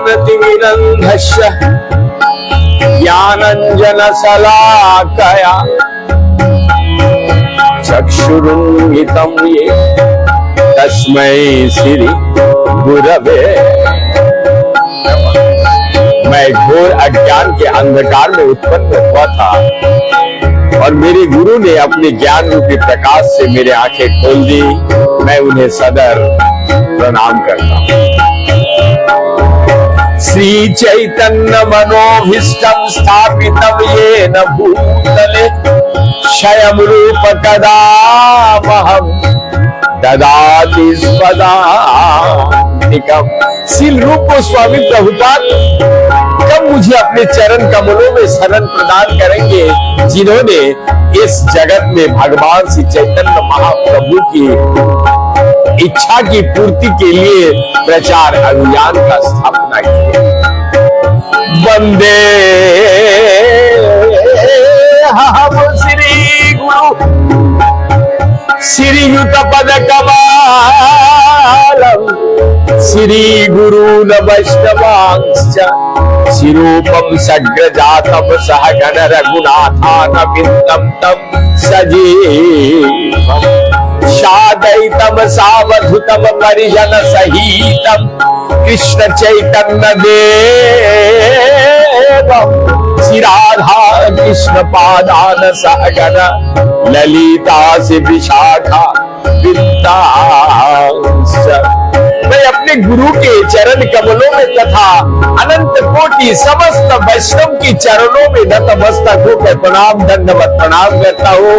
अज्ञानतिमिरन्धस्य ज्ञानाञ्जनशलाकया चक्षुरुन्मिलितं येन तस्मै श्री गुरवे। मैं घोर अज्ञान के अंधकार में उत्पन्न हुआ था और मेरे गुरु ने अपने ज्ञान रूपी प्रकाश से मेरे आंखें खोल दी। मैं उन्हें सदर प्रणाम करता हूँ। श्री चैतन्य मनोभीष्टं स्थापितं येन भूतले स्वयं रूप कदा महं ददाति स्वदान्तिकम्। श्रील रूप गोस्वामी प्रभुपाद कब मुझे अपने चरण कमलों में शरण प्रदान करेंगे, जिन्होंने इस जगत में भगवान श्री चैतन्य महाप्रभु की इच्छा की पूर्ति के लिए प्रचार अभियान का स्थापना की। वंदे हम श्री गुरु श्रीयुत पद कमलम् श्री गुरून् वैष्णवांश्च शिरूपं सग्रजातं सहगण रघुनाथानविन्दं तं सजीवम् सादयितं सावधूतं परिजन सहितं कृष्ण चैतन्य देवम् श्री राधा कृष्ण पादान सहगण ललिता से विशाखा वृंदांश्च। मैं अपने गुरु के चरण कमलों में तथा अनंत कोटि समस्त वैष्णव की चरणों में नतमस्तक होकर प्रणाम दंडवत प्रणाम करता हूँ।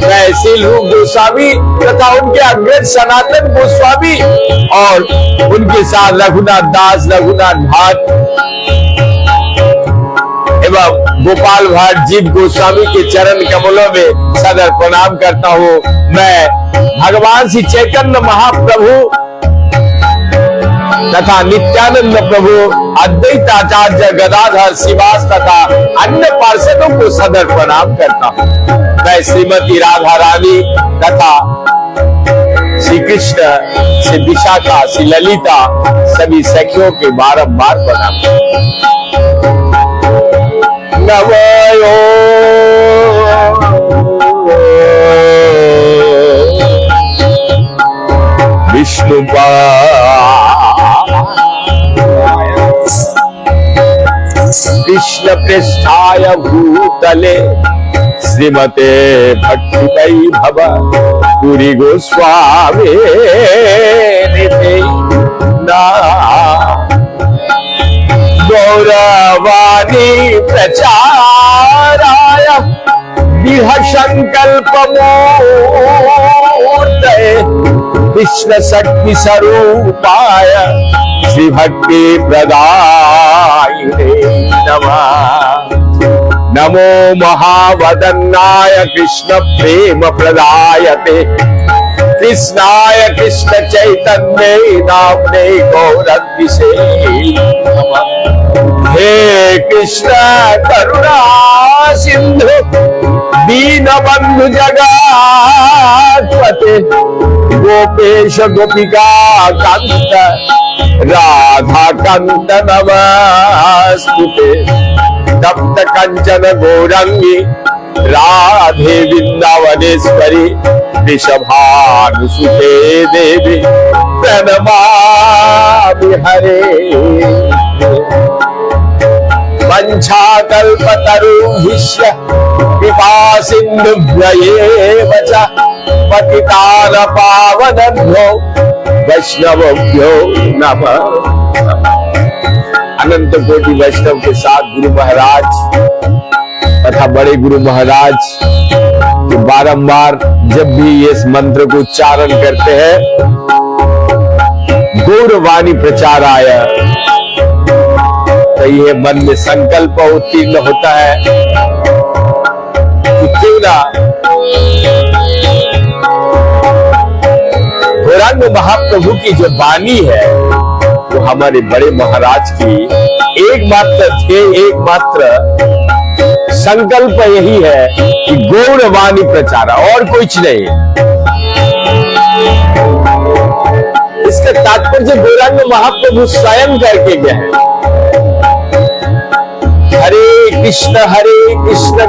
मैं श्रील रूप गोस्वामी तथा उनके अग्रज सनातन गोस्वामी और उनके साथ रघुनाथ दास, रघुनाथ भाट एवं गोपाल भाट जीव गोस्वामी के चरण कमलों में सदर प्रणाम करता हूँ। मैं भगवान श्री चैतन्य महाप्रभु तथा नित्यानंद प्रभु, अद्वैताचार्य गदाधर श्रीवास तथा अन्य पार्षदों को सदर प्रणाम करता हूँ। मैं श्रीमती राधा रानी तथा श्री कृष्ण, श्री विशाखा, श्री ललिता सभी सखियों के बारंबार प्रणाम नवयो विष्णुपादाय कृष्ण पृष्ठाय भूतले श्रीमते भक्ति वैभव पुरी गोस्वामी गौरवाणी प्रचाराय दृढ़ संकल्प मूर्तये कृष्ण शक्ति स्वरूपाय श्री भक्ति प्रदायिने नमः। नमो महावदन्नाय कृष्ण प्रेम प्रदायते कृष्णाय कृष्ण चैतन्य नामने गौरद्विषे नमः। हे कृष्ण करुणा सिंधु दीनबंधु जगत्पते गोपेश गोपिका कांत राधा कांत नमस्तुते। तप्त कंचन गौरंगी राधे वृंदावनेश्वरी वृषभानुसुते देवी प्रणमामि हरे। वंशाकल्पतरुभ्यश्च कृपा सिन्धुभ्यैव च पतितान पावनेभ्यो वैष्णवेभ्यो नमः। अनंत कोटि वैष्णव के साथ गुरु महाराज तथा बड़े गुरु महाराज जो बारंबार जब भी इस मंत्र को उच्चारण करते हैं गौरवाणी प्रचार आया, तो ये मन में संकल्प उत्तीर्ण होता है कि क्यों ना गौरांग महाप्रभु की जो वाणी है वो हमारे बड़े महाराज की एकमात्र संकल्प यही है कि गौरवाणी प्रचार, और कुछ नहीं। इसका तात्पर्य गौरांग महाप्रभु स्वयं करके गए हैं। हरे कृष्ण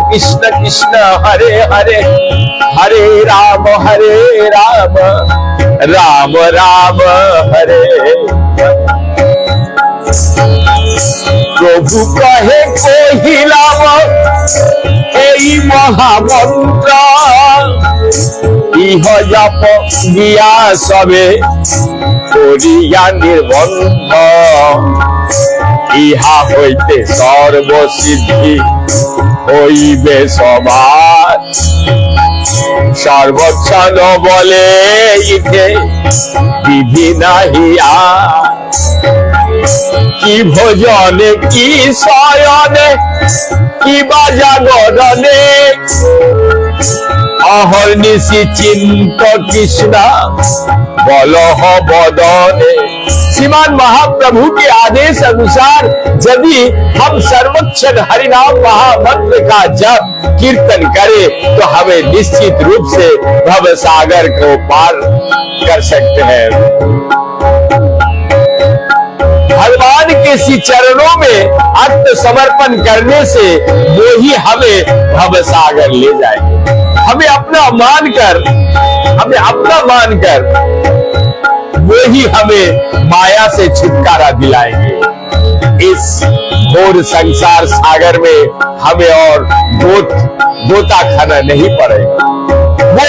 कृष्ण कृष्ण हरे हरे, हरे राम राम राम हरे। प्रभु कहे कहिलाम এই মহামন্ত্র, ইহ জপ গিয়া সবে করিয়া নির্বন্ধ, ইহা হইতে সর্বসিদ্ধি হইবে সবার। সর্বক্ষণ বলে ইতে বিধি নাহিয়া, কি ভোজনে কি শয়নে কি বা জাগরণে, অহর্নিশি চিন্ত কৃষ্ण বলহ বদনে। श्रीमान महाप्रभु के आदेश अनुसार यदि हम सर्वक्षण हरिनाम महामंत्र का जप कीर्तन करें तो हमें निश्चित रूप से भव सागर को पार कर सकते हैं। भगवान के श्री चरणों में आत्मसमर्पण करने से वो ही हमें भव सागर ले जाएंगे। हमें अपना मानकर वो ही हमें माया से छुटकारा दिलाएंगे। इस घोर संसार सागर में हमें और गोता खाना नहीं पड़ेगा। वो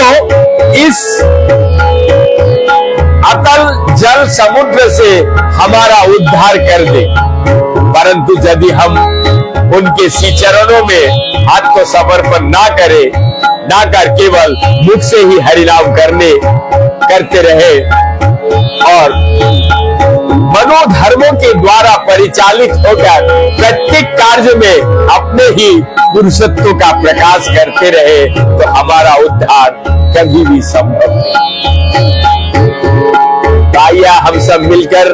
इस अतल जल समुद्र से हमारा उद्धार कर दे, परंतु यदि हम उनके श्री चरणों में आत्मसमर्पण ना कर केवल मुख से ही हरिनाम करते रहे और मनोधर्मों के द्वारा परिचालित होकर प्रत्येक कार्य में अपने ही पुरुषत्व का प्रकाश करते रहे तो हमारा उद्धार कभी भी संभव नहीं। आइए हम सब मिलकर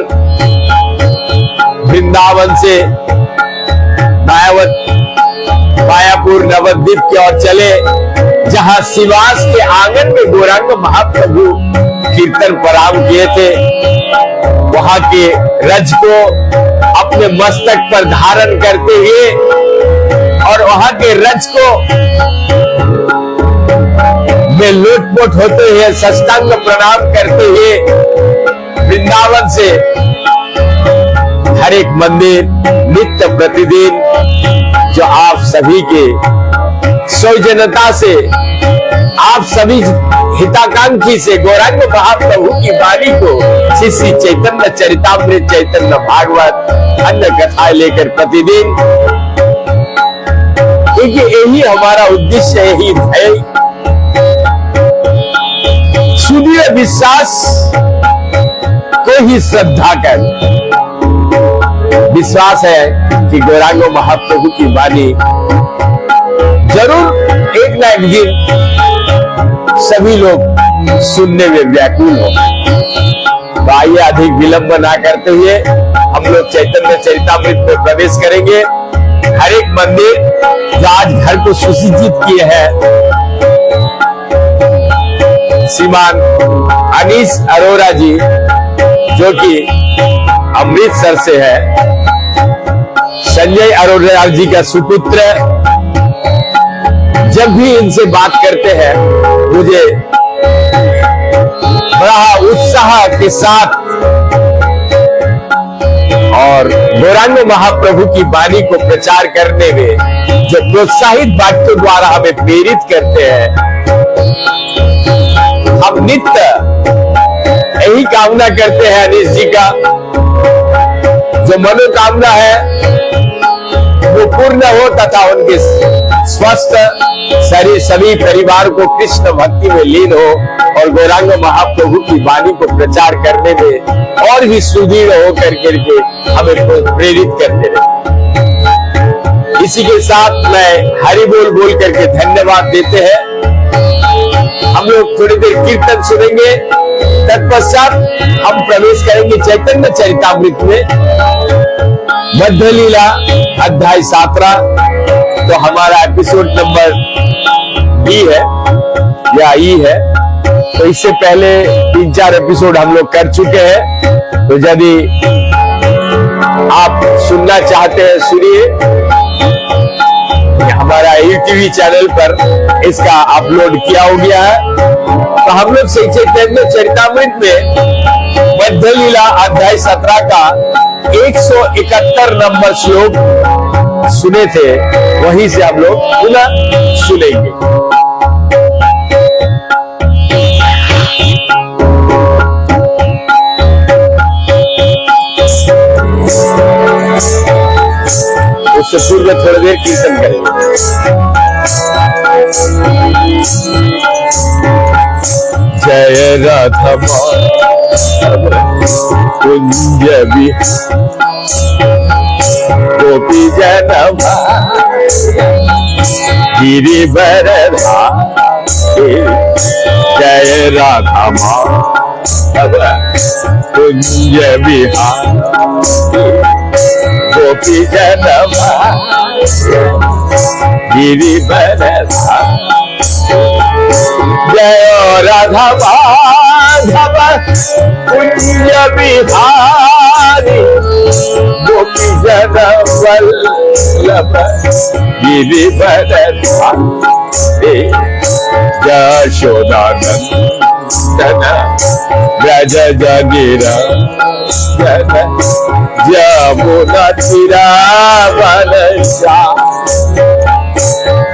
वृंदावन से मायापुर नवद्वीप की ओर चले, जहां शिवास के आंगन में गौरांग महाप्रभु कीर्तन प्रारंभ किए थे। वहां के रज को अपने मस्तक पर धारण करते हुए और वहां के रज को में लोटपोट होते हुए साष्टांग प्रणाम करते हुए वृंदावन से हर एक मंदिर नित्य प्रतिदिन जो आप सभी के सौजन्यता से, आप सभी हिताकांक्षी से गौरांग महाप्रभु की वाणी को श्री श्री चैतन्य चरितामृत, चैतन्य भागवत, अन्य कथाएं लेकर प्रतिदिन, क्योंकि यही हमारा उद्देश्य, यही है सुदृढ़ विश्वास को ही श्रद्धा कर। विश्वास है कि गौरांग महाप्रभु की वाणी जरूर एक ना एक दिन सभी लोग सुनने में व्याकुल हो। तो आइए अधिक विलंब ना करते हुए हम लोग चैतन्य चरितामृत में प्रवेश करेंगे। हर एक मंदिर जो आज घर को सुसज्जित किए हैं, श्रीमान अनीश अरोरा जी जो कि अमृतसर से है, संजय अरोरा जी का सुपुत्र, जब भी इनसे बात करते हैं मुझे बड़ा उत्साह के साथ और गौरांग महाप्रभु की वाणी को प्रचार करने में जो प्रोत्साहित वाक्यों द्वारा हमें प्रेरित करते हैं, हम नित्य यही कामना करते हैं अनीश जी का जो मनोकामना है वो पूर्ण हो तथा उनके स्वस्थ शरीर सभी परिवार को कृष्ण भक्ति में लीन हो और गौरांग महाप्रभु की वाणी को प्रचार करने में और भी सुदृढ़ हो करके हमें प्रेरित करते रहे। इसी के साथ मैं हरि बोल करके धन्यवाद देते हैं। हम लोग थोड़ी देर कीर्तन सुनेंगे, तत्पश्चात हम प्रवेश करेंगे चैतन्य चरितामृत में। मध्य लीला अध्याय 17 तो हमारा एपिसोड नंबर बी है या ई है। तो इससे पहले 3-4 एपिसोड हम लोग कर चुके हैं, तो यदि आप सुनना चाहते हैं सुनिए। हमारा यूट्यूब चैनल पर इसका अपलोड किया हो गया है। तो हम लोग श्री चैतन्य चरितामृत में मध्य लीला अध्याय 17 का 171 नंबर श्लोक सुने थे, वहीं से हम लोग पुनः सुनेंगे। उससे पूर्व थोड़ी देर कीर्तन करेंगे। जय राधा कुंज गोपी जन गिरिवर जय राधा कुंज विहार गोपी जन गिरिवर जय राधा माधव कुंज विहारी गोपी जन वल्लभ गिरिवर यशोदानंदन व्रज जगिरा यमुना तीरावन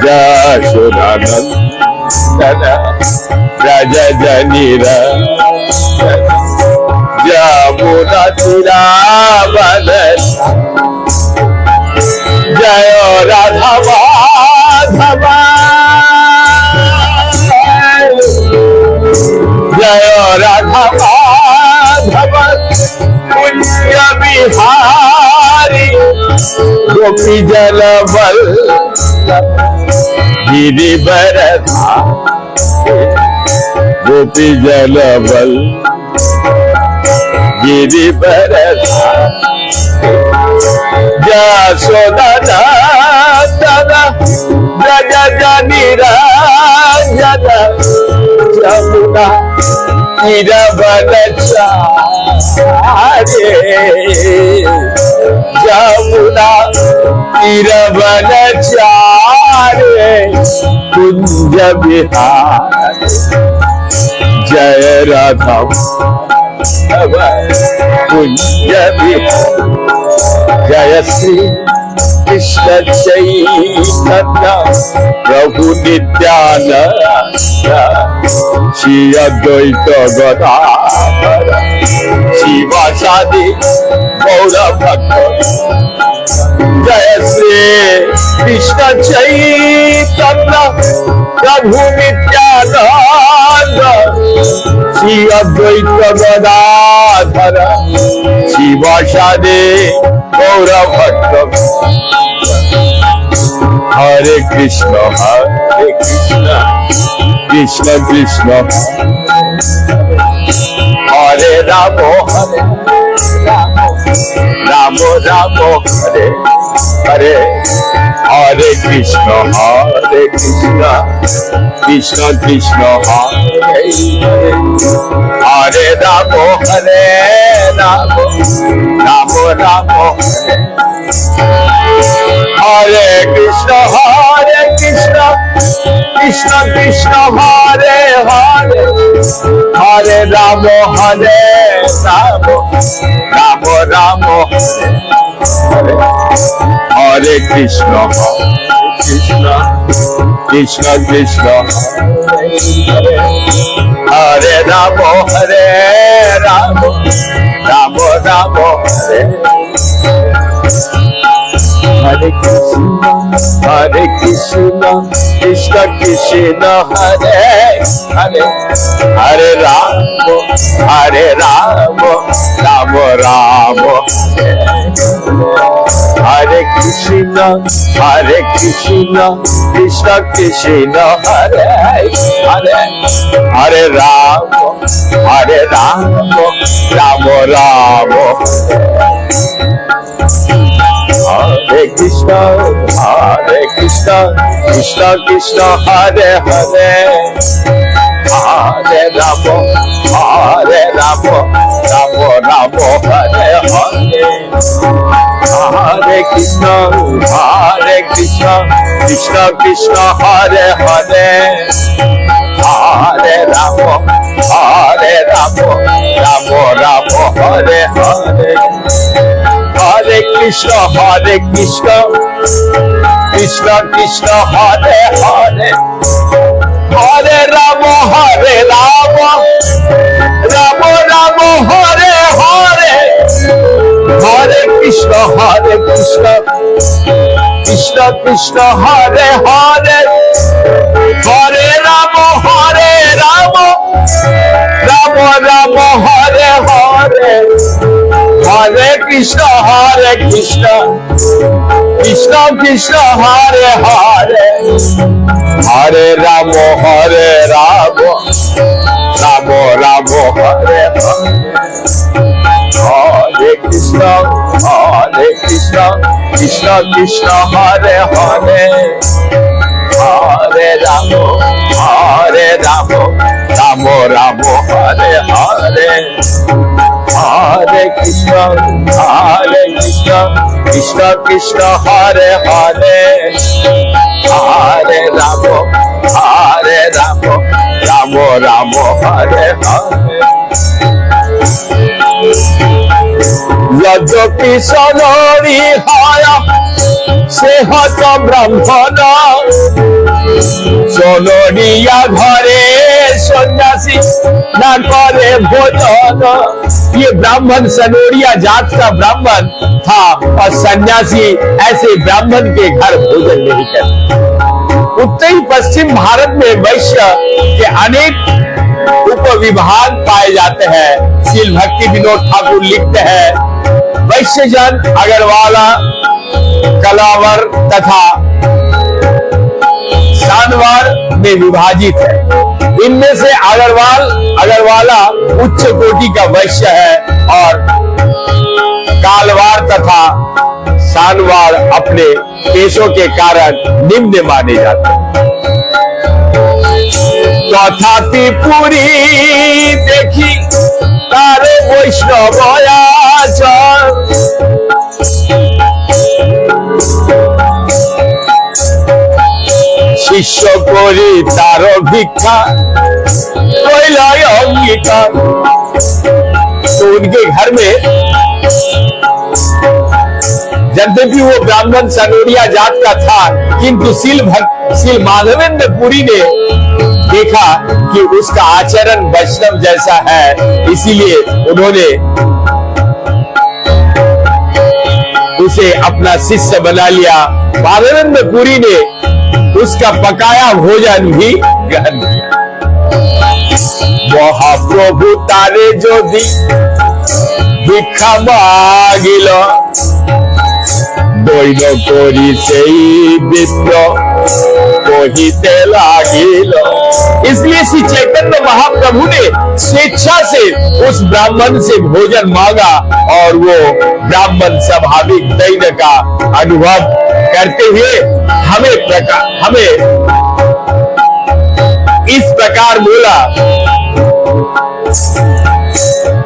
यशोदानंदन व्रज जगिरा यमुना तीरावन जय राधा माधव जय राधा माधव कुंज विहारी गोपी जन वल्लभ गिरिवर गोपी जन वल्लभ गिरिवर यशोदानंदन व्रज जनिरंजन यमुना तीरवन चारे यमुना तीरवन चारे कुंज विहार जय राधा कुंज विहार जय श्री कृष्ण चैतन्य प्रभु नित्यानंद श्री अद्वैत गदाधर शिवासादि गौर भक्त जय श्री कृष्ण चैतन्य प्रभु नित्यानंद श्री अद्वैत गदाधर शिवासादि गौर भक्त हरे कृष्ण कृष्ण कृष्ण हरे राम राम राम हरे हरे हरे कृष्ण कृष्ण कृष्ण हरे राम राम राम हरे कृष्ण कृष्ण कृष्ण हरे हरे हरे राम राम राम हरे कृष्ण कृष्ण कृष्ण हरे राम राम राम हरे हरे कृष्ण कृष्ण कृष्ण हरे हरे हरे राम राम राम हरे Krishna Krishna Krishna Hare Hare Hare Ram Ram Ram Hare Krishna, Krishna Krishna, Hare Hare, Hare Rama, Rama Rama, Hare Hare. Hare Krishna, Krishna Krishna, Hare Hare, Hare Rama, Rama Rama, Hare Hare. Hare Krishna, Krishna Krishna, Hare Hare, Hare Rama, Rama Rama, Hare Hare. Hare Krishna, Krishna Krishna, Hare Hare, Hare Rama, Rama Rama, Hare Hare. Hare Krishna, Krishna Krishna, Hare Hare, Hare Rama, Rama Rama, Hare Hare. Hare Krishna, Krishna Krishna, Hare Hare, Hare Rama, Rama Rama, Hare Hare. Hare Krishna, Krishna Krishna, Hare Hare, Hare Rama, Rama Rama, Hare Hare. Yajaki Sanori Haya Sehata Brahmana Sonoriya घरे सन्यासी न करे भोजन। ये ब्राह्मण सनोरिया जात का ब्राह्मण था और सन्यासी ऐसे ब्राह्मण के घर भोजन नहीं करते। उत्तरी पश्चिम भारत में वैश्य के अनेक उपविभाग पाए जाते हैं। शील भक्ति विनोद ठाकुर लिखते हैं, वैश्यजन अगरवाला, कलावर तथा शानवार में विभाजित है। इनमें से अगरवाला उच्च कोटि का वैश्य है और कालवार तथा शानवार अपने पेशों के कारण निम्न माने जाते हैं। तथापि पूरी देखी तारे वैष्णव शिष्य कोरी तारो भिक्षा अंगीकार। तो उनके घर में यद्यपि वो ब्राह्मण सनोरिया जात का था, किंतु शील माधवेंद्र पुरी ने देखा कि उसका आचरण वैष्णव जैसा है, इसीलिए उन्होंने उसे अपना शिष्य बना लिया। माधवेंद्र पुरी ने उसका पकाया भोजन भी ग्रहण किया। महाप्रभु तारे जो भिक्षा मागिल दैन करी सेई विप्र कहिते लागिल। इसलिए श्री चैतन्य महाप्रभु ने स्वेच्छा से उस ब्राह्मण से भोजन मांगा और वो ब्राह्मण स्वाभाविक दैन का अनुभव करते हुए हमें इस प्रकार बोला,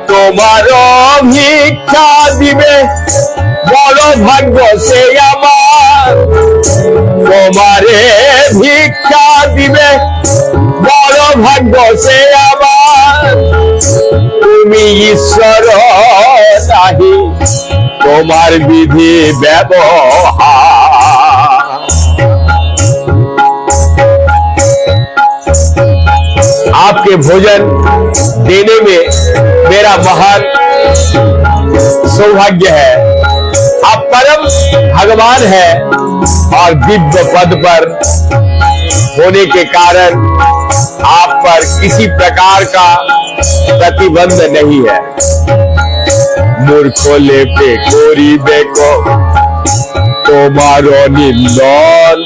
तुम्हारो भिक्षा दिबे बड़ भाग्य से आमार, तुम्हारे भिक्षा दिबे बड़ भाग्य से आमार। तुमी ईश्वर नाही तुम्हार विधि व्यवहार। आपके भोजन देने में मेरा महान सौभाग्य है। आप परम भगवान हैं और दिव्य पद पर होने के कारण आप पर किसी प्रकार का प्रतिबंध नहीं है। मूर्खो लेपे कोरी बेको तुम्हारो निंदन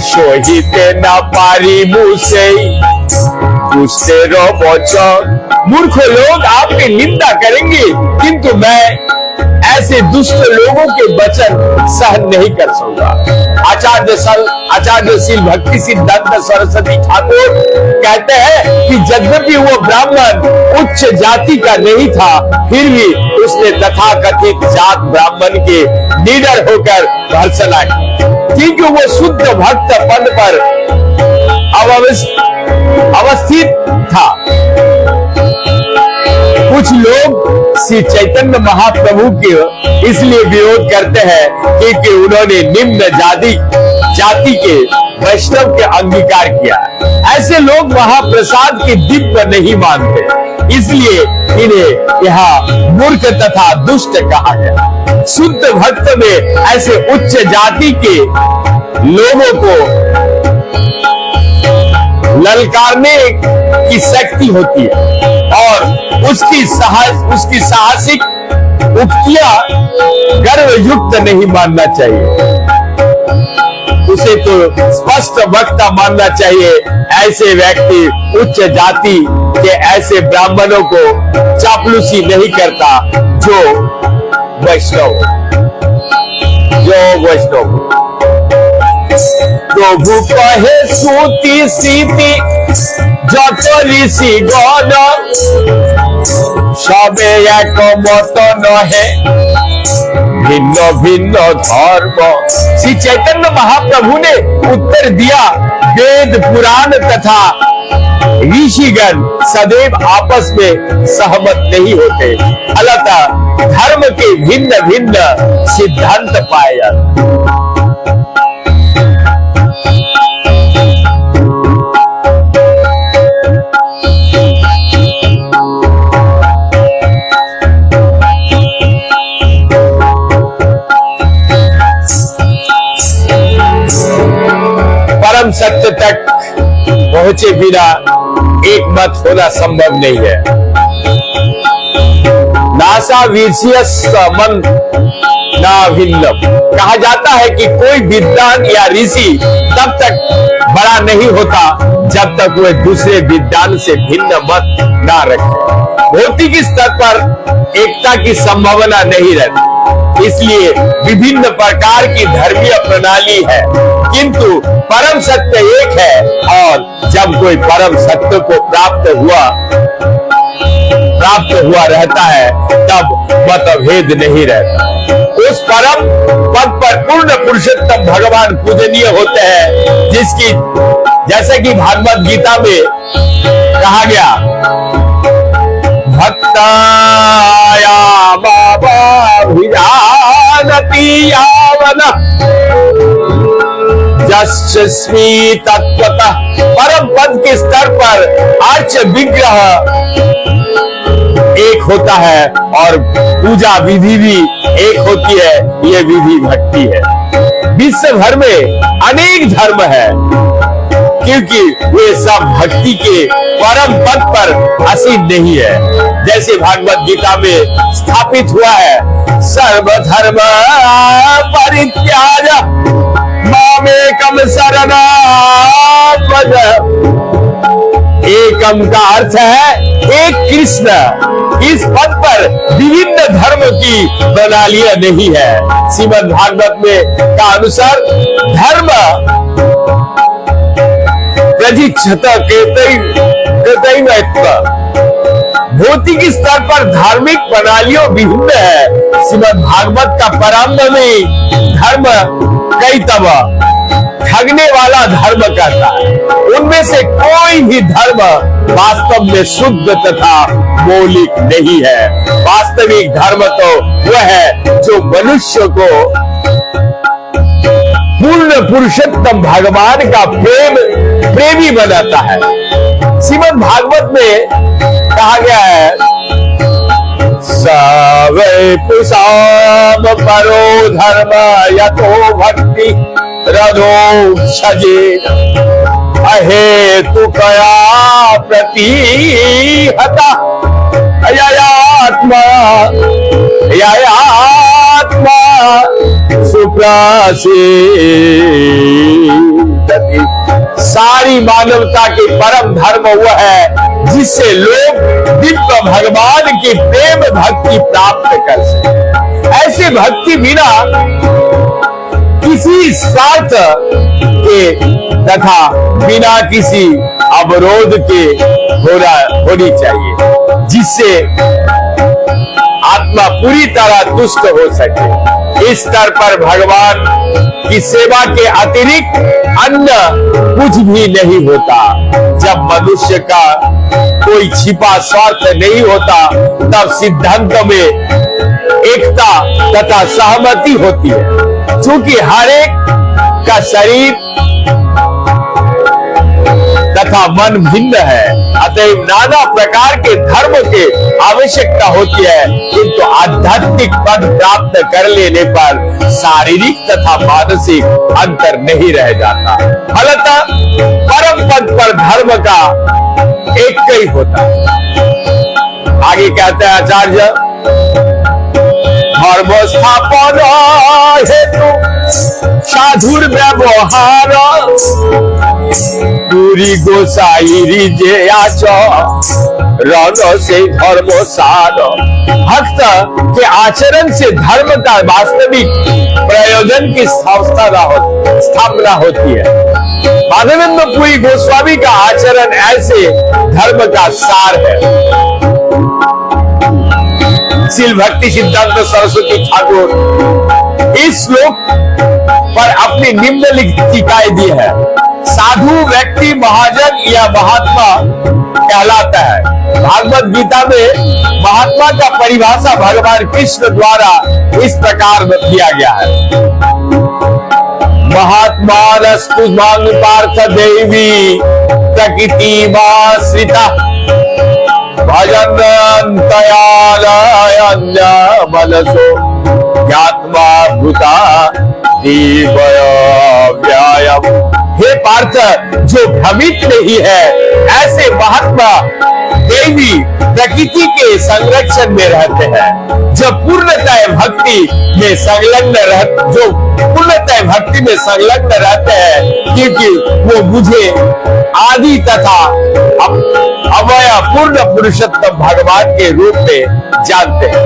सहिते ना पारी मुझसे वचन। मूर्ख लोग आपकी निंदा करेंगे, किंतु मैं ऐसे दुष्ट लोगों के वचन सहन नहीं कर सकता। आचार्यशील भक्ति सिद्धांत सरस्वती ठाकुर कहते हैं कि यद्यपि वो ब्राह्मण उच्च जाति का नहीं था, फिर भी उसने तथाकथित जात ब्राह्मण के निडर होकर भर्त्सना की, क्योंकि वो शुद्ध भक्त पद पर अवस्थित था। कुछ लोग श्री चैतन्य महाप्रभु के इसलिए विरोध करते हैं क्योंकि उन्होंने निम्न जाति के वैष्णव के अंगीकार किया। ऐसे लोग महाप्रसाद के दिव्य नहीं मानते, इसलिए इन्हें यहाँ मूर्ख तथा दुष्ट कहा गया। शुद्ध भक्त में ऐसे उच्च जाति के लोगों को ललकारने की शक्ति होती है और उसकी साहसिक उक्तियां गर्वयुक्त नहीं मानना चाहिए, उसे तो स्पष्ट वक्ता मानना चाहिए। ऐसे व्यक्ति उच्च जाति के ऐसे ब्राह्मणों को चापलूसी नहीं करता जो वैष्णव प्रभु कहे सूती सीती যত ঋষি গণ সবে এক মত নহে भिन्न भिन्न धर्म। श्री चैतन्य महाप्रभु ने उत्तर दिया, वेद पुराण तथा ऋषिगण सदैव आपस में सहमत नहीं होते, अतः धर्म के भिन्न भिन्न सिद्धांत पाए जाते। परम सत्य तक पहुंचे बिना एक मत होना संभव नहीं है। नासा मन ना भिन्नम कहा जाता है कि कोई विद्वान या ऋषि तब तक बड़ा नहीं होता जब तक वह दूसरे विद्वान से भिन्न मत ना रखे। भौतिक स्तर पर एकता की संभावना नहीं रहती, इसलिए विभिन्न प्रकार की धर्मीय प्रणाली है, किंतु परम सत्य एक है और जब कोई परम सत्य को प्राप्त हुआ रहता है तब मतभेद नहीं रहता। उस परम पद पर पूर्ण पुरुषोत्तम भगवान पूजनीय होते हैं, जिसकी जैसे कि भागवत गीता में कहा गया, भक्ताया जस्मी तत्वतः। परम पद के स्तर पर अर्च विग्रह एक होता है और पूजा विधि भी एक होती है, ये विधि भक्ति है। विश्व भर में अनेक धर्म है, क्योंकि वे सब भक्ति के परम पद पर असीम नहीं है। जैसे भागवत गीता में स्थापित हुआ है, सर्वधर्म परित्याज मामेकम शरणं व्रज। एकम का अर्थ है एक कृष्ण। इस पद पर विभिन्न धर्म की प्रणालियां नहीं है। श्रीमद् भागवत में का अनुसार धर्म भौतिक स्तर पर धार्मिक प्रणालियों विभिन्न है। श्रीमद् भागवत का प्रारंभ में धर्म कई तब ठगने वाला धर्म कहता है। उनमें से कोई भी धर्म वास्तव में शुद्ध तथा मौलिक नहीं है। वास्तविक धर्म तो वह है जो मनुष्य को पूर्ण पुरुषोत्तम भगवान का प्रेमी बनाता है। श्रीमद् भागवत में कहा गया है, सवै पुषाम परो धर्म यतो भक्ति रधो सजे अहेतु कया प्रतिहता ययात्मा सुप्रासी। सारी मानवता के परम धर्म वह है जिससे लोग दिव्य भगवान की प्रेम भक्ति प्राप्त कर सके। ऐसे भक्ति बिना किसी स्वार्थ के तथा बिना किसी अवरोध के होनी चाहिए, जिससे आत्मा पूरी तरह तुष्ट हो सके। इस स्तर पर भगवान की सेवा के अतिरिक्त अन्य कुछ भी नहीं होता। जब मनुष्य का कोई छिपा स्वार्थ नहीं होता, तब सिद्धांत में एकता तथा सहमति होती है। क्योंकि हर एक का शरीर तथा मन भिन्न है, अतएव नाना प्रकार के धर्म के आवश्यकता होती है, किंतु आध्यात्मिक पद प्राप्त कर लेने पर शारीरिक तथा मानसिक अंतर नहीं रह जाता। फलतः परम पद पर धर्म का एक ही होता है। आगे कहते हैं आचार्य, धर्म स्थापन हेतु साधुर व्यवहार पूरी गोसाई जे आच रण से धर्म सार। भक्त के आचरण से धर्म का वास्तविक प्रयोजन की स्थापना होती है। माधवेंद्र पुरी गोस्वामी का आचरण ऐसे धर्म का सार है। श्रील भक्ति सिद्धांत सरस्वती ठाकुर इस श्लोक पर अपनी निम्नलिखित टीकाएं दी है। साधु व्यक्ति महाजन या महात्मा कहलाता है। भागवत गीता में महात्मा का परिभाषा भगवान कृष्ण द्वारा इस प्रकार दिया गया है। महात्मा रस्तु मांग पार्थ देवी प्रकृति माश्रिता भजन मनसो ज्ञात्मा भूता दीवय व्यायाम। हे पार्थ, जो भ्रमित नहीं है, ऐसे महात्मा देवी प्रकृति के संरक्षण में रहते हैं। जो पूर्णतः भक्ति में संलग्न रहते हैं, क्योंकि वो मुझे आदि तथा अवय पूर्ण पुरुषोत्तम भगवान के रूप में जानते हैं।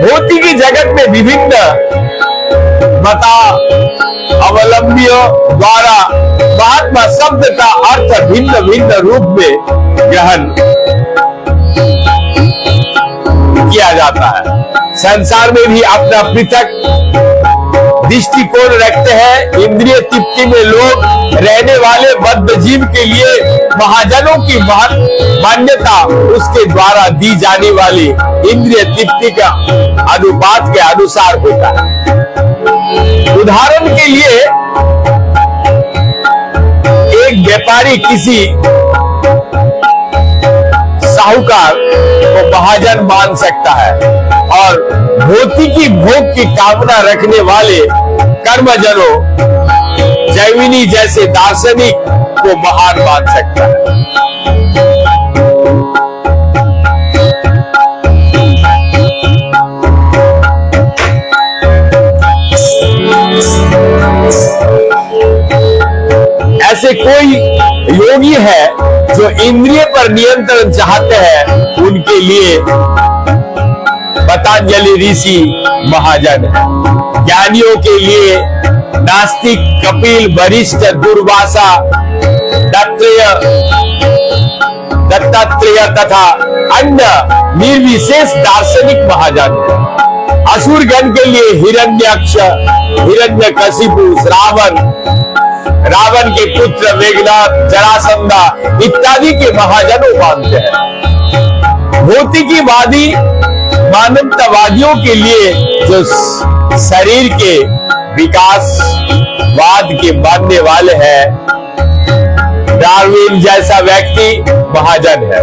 भौतिक जगत में विभिन्न मता अवलंबियों द्वारा महात्मा शब्द का अर्थ भिन्न भिन्न रूप में ग्रहण किया जाता है। संसार में भी अपना पृथक दृष्टिकोण रखते हैं। इंद्रिय तृप्ति में लोग रहने वाले बद्ध जीव के लिए महाजनों की मान्यता उसके द्वारा दी जाने वाली इंद्रिय तृप्ति का अनुपात के अनुसार होता है। उदाहरण के लिए एक व्यापारी किसी साहूकार को महाजन मान सकता है और भौतिकी भोग की कामना रखने वाले कर्मजनों जैमिनी जैसे दार्शनिक को महान मान सकता है। ऐसे कोई योगी है जो इंद्रिय पर नियंत्रण चाहते हैं, उनके लिए पतंजलि ऋषि महाजन है। ज्ञानियों के लिए नास्तिक कपिल, वरिष्ठ दुर्वासा, दत्तात्रेय तथा अन्य निर्विशेष दार्शनिक महाजन है। असुरगण के लिए हिरण्यक्ष, हिरण्यकशिपु, रावण के पुत्र मेघनाद, जरासंधा इत्यादि के महाजनों मानते हैं। भौतिकीवादी मानवतावादियों के लिए जो शरीर के विकासवाद के मानने वाले हैं, डार्विन जैसा व्यक्ति महाजन है।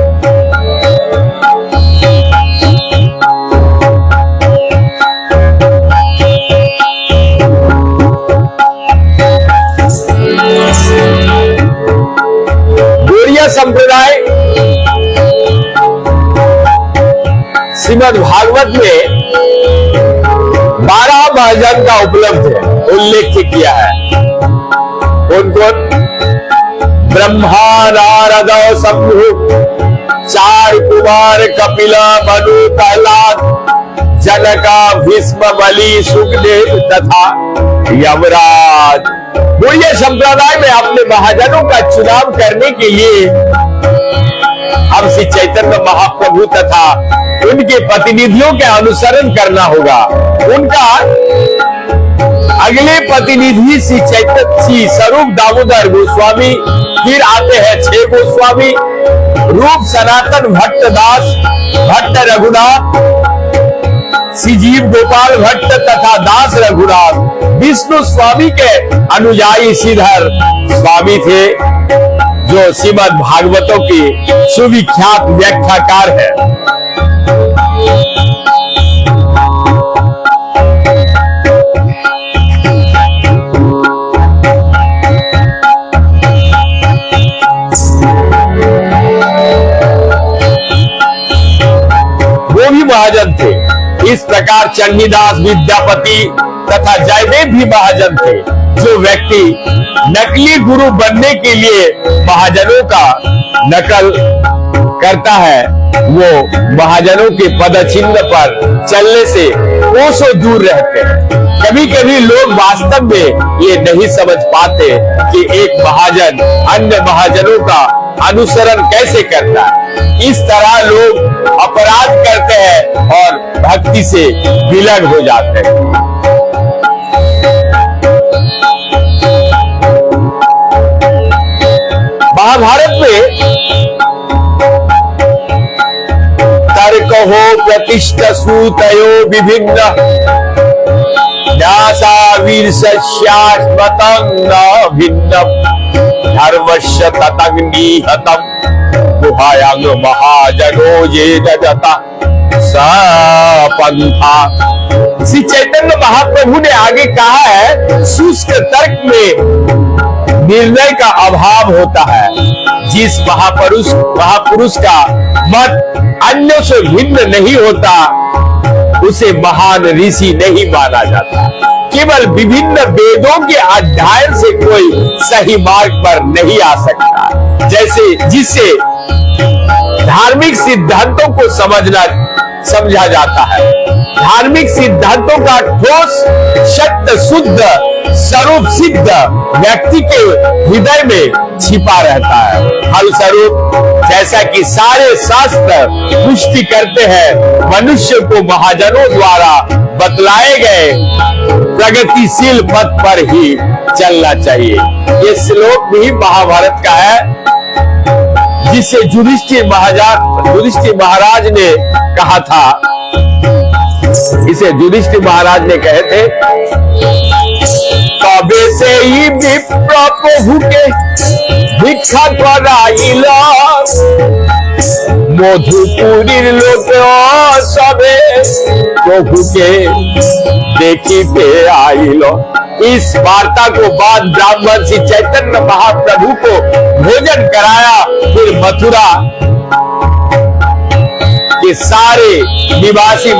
गौड़िया संप्रदाय श्रीमद् भागवत में 12 महाजन का उपलब्ध है, उल्लेख किया है। कौन कौन? ब्रह्मा, नारद, शंभु, चार कुमार कपिला मनु प्रहलाद जनका भीष्म बलि सुखदेव तथा यमराज। गौड़ीय संप्रदाय में अपने महाजनों का चुनाव करने के लिए हम श्री चैतन्य महाप्रभु तथा उनके प्रतिनिधियों के अनुसरण करना होगा। उनका अगले प्रतिनिधि श्री चैतन्य श्री स्वरूप दामोदर गोस्वामी, फिर आते हैं 6 गोस्वामी, रूप सनातन भट्ट दास भट्ट रघुनाथ, श्री जीव गोपाल भट्ट तथा दास रघुनाथ। विष्णु स्वामी के अनुयायी श्रीधर स्वामी थे, जो श्रीमद् भागवतों की सुविख्यात व्याख्याकार है। वो भी महाजन थे। इस प्रकार चंडीदास विद्यापति तथा जयदेव भी महाजन थे। जो व्यक्ति नकली गुरु बनने के लिए महाजनों का नकल करता है, वो महाजनों के पदचिन्ह पर चलने से कोसों दूर रहते हैं। कभी कभी लोग वास्तव में ये नहीं समझ पाते कि एक महाजन अन्य महाजनों का अनुसरण कैसे करता है। इस तरह लोग अपराध करते हैं और भक्ति से विलग हो जाते हैं। महाभारत में तर्क हो प्रतिष्ठा सूतयो विभिन्न न्यासा वीरस्यास्मतं न भिन्नम धर्मस्य ततग्निहतम गुहायांग महाजनो ये जगता सपंथा। श्री चैतन्य महाप्रभु ने आगे कहा है, शुष्क तर्क में निर्णय का अभाव होता है। जिस महापुरुष का मत अन्यों से भिन्न नहीं होता, उसे महान ऋषि नहीं माना जाता। केवल विभिन्न वेदों के अध्ययन से कोई सही मार्ग पर नहीं आ सकता। जिससे धार्मिक सिद्धांतों को समझा जाता है। धार्मिक सिद्धांतों का ठोस सत्य शुद्ध स्वरूप सिद्ध व्यक्ति के हृदय में छिपा रहता है। फलस्वरूप जैसा कि सारे शास्त्र पुष्टि करते हैं, मनुष्य को महाजनों द्वारा बतलाए गए प्रगतिशील पथ पर ही चलना चाहिए। ये श्लोक भी महाभारत का है, जिसे युधिष्ठिर महाराज ने कहा था। इसे युधिष्ठिर महाराज ने कहे थे, कबे से ही विप्र प्रभु के भिक्षा कराइला मधुपुरी लोक सबे प्रभु के देखी पे आइलो। इस वार्ता को बाद ब्राह्मण श्री चैतन्य महाप्रभु को भोजन कराया। फिर मथुरा के सारे निवासी